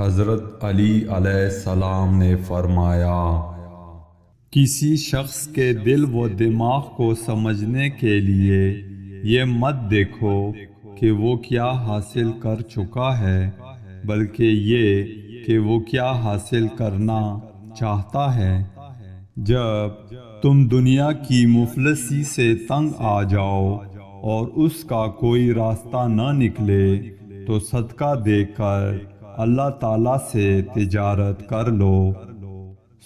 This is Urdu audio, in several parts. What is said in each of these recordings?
حضرت علی علیہ السلام نے فرمایا، کسی شخص کے دل و دماغ کو سمجھنے کے لیے یہ مت دیکھو کہ وہ کیا حاصل کر چکا ہے، بلکہ یہ کہ وہ کیا حاصل کرنا چاہتا ہے۔ جب تم دنیا کی مفلسی سے تنگ آ جاؤ اور اس کا کوئی راستہ نہ نکلے تو صدقہ دے کر اللہ تعالیٰ سے تجارت کر لو۔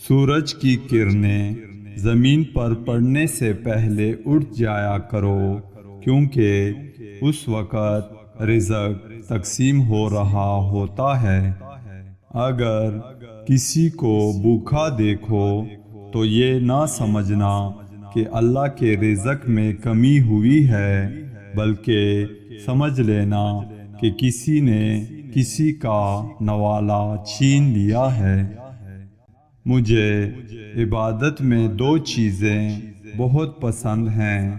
سورج کی کرنیں زمین پر پڑنے سے پہلے اٹھ جایا کرو، کیونکہ اس وقت رزق تقسیم ہو رہا ہوتا ہے۔ اگر کسی کو بھوکا دیکھو تو یہ نہ سمجھنا کہ اللہ کے رزق میں کمی ہوئی ہے، بلکہ سمجھ لینا کہ کسی نے کسی کا نوالا چھین لیا ہے۔ مجھے عبادت میں دو چیزیں بہت پسند ہیں،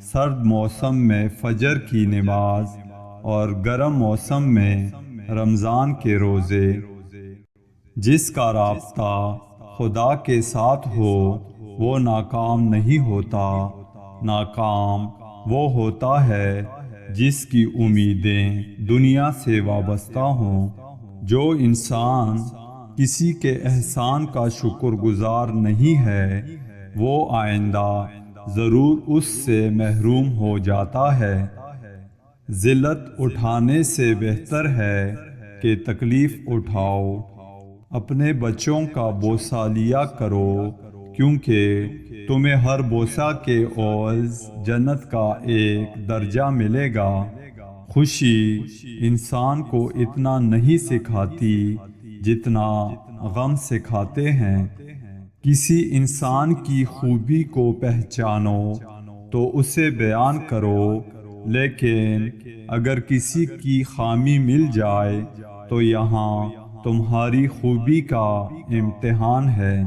سرد موسم میں فجر کی نماز اور گرم موسم میں رمضان کے روزے۔ جس کا رابطہ خدا کے ساتھ ہو وہ ناکام نہیں ہوتا، ناکام وہ ہوتا ہے جس کی امیدیں دنیا سے وابستہ ہوں۔ جو انسان کسی کے احسان کا شکر گزار نہیں ہے، وہ آئندہ ضرور اس سے محروم ہو جاتا ہے۔ ذلت اٹھانے سے بہتر ہے کہ تکلیف اٹھاؤ۔ اپنے بچوں کا بوسہ لیا کرو، کیونکہ تمہیں ہر بوسہ کے عوض جنت کا ایک درجہ ملے گا۔ خوشی انسان کو اتنا نہیں سکھاتی جتنا غم سکھاتے ہیں۔ کسی انسان کی خوبی کو پہچانو تو اسے بیان کرو، لیکن اگر کسی کی خامی مل جائے تو یہاں تمہاری خوبی کا امتحان ہے۔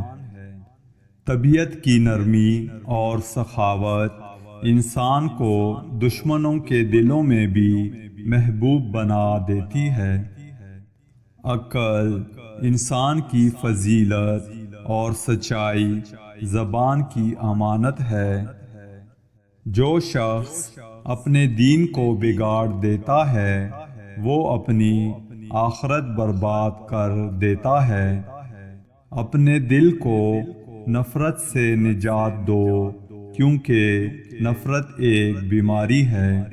طبیعت کی نرمی اور سخاوت انسان کو دشمنوں کے دلوں میں بھی محبوب بنا دیتی ہے۔ عقل انسان کی فضیلت اور سچائی زبان کی امانت ہے۔ جو شخص اپنے دین کو بگاڑ دیتا ہے وہ اپنی آخرت برباد کر دیتا ہے۔ اپنے دل کو نفرت سے نجات دو، کیونکہ نفرت ایک بیماری ہے۔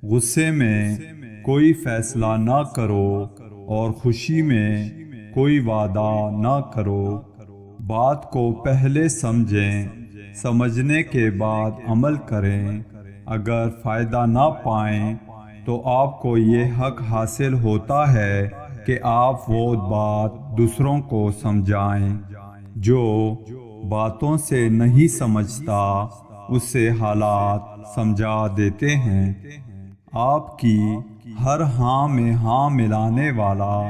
غصے میں کوئی فیصلہ نہ کرو اور خوشی میں کوئی وعدہ نہ کرو۔ بات کو پہلے سمجھیں، سمجھنے کے بعد عمل کریں۔ اگر فائدہ نہ پائیں تو آپ کو یہ حق حاصل ہوتا ہے کہ آپ وہ بات دوسروں کو سمجھائیں۔ جو باتوں سے نہیں سمجھتا اسے حالات سمجھا دیتے ہیں۔ آپ کی ہر ہاں میں ہاں ملانے والا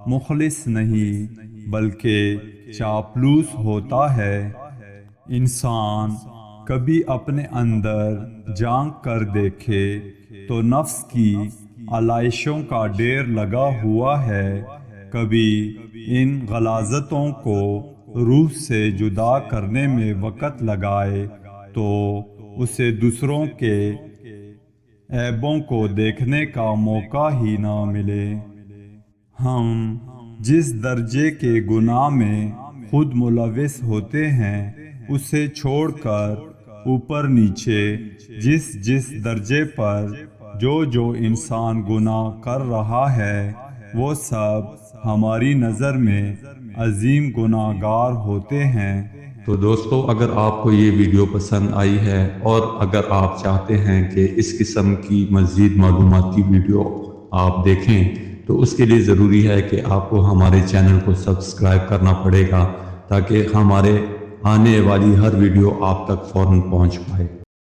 مخلص نہیں بلکہ چاپلوس ہوتا ہے۔ انسان کبھی اپنے اندر جھانک کر دیکھے تو نفس کی علائشوں کا ڈھیر لگا ہوا ہے۔ کبھی ان غلاظتوں کو روح سے جدا کرنے میں وقت لگائے تو اسے دوسروں کے عیبوں کو دیکھنے کا موقع ہی نہ ملے۔ ہم جس درجے کے گناہ میں خود ملوث ہوتے ہیں اسے چھوڑ کر اوپر نیچے جس درجے پر جو انسان گناہ کر رہا ہے وہ سب ہماری نظر میں عظیم گناہ گار ہوتے ہیں۔ تو دوستو، اگر آپ کو یہ ویڈیو پسند آئی ہے اور اگر آپ چاہتے ہیں کہ اس قسم کی مزید معلوماتی ویڈیو آپ دیکھیں تو اس کے لیے ضروری ہے کہ آپ کو ہمارے چینل کو سبسکرائب کرنا پڑے گا، تاکہ ہمارے آنے والی ہر ویڈیو آپ تک فوراً پہنچ پائے۔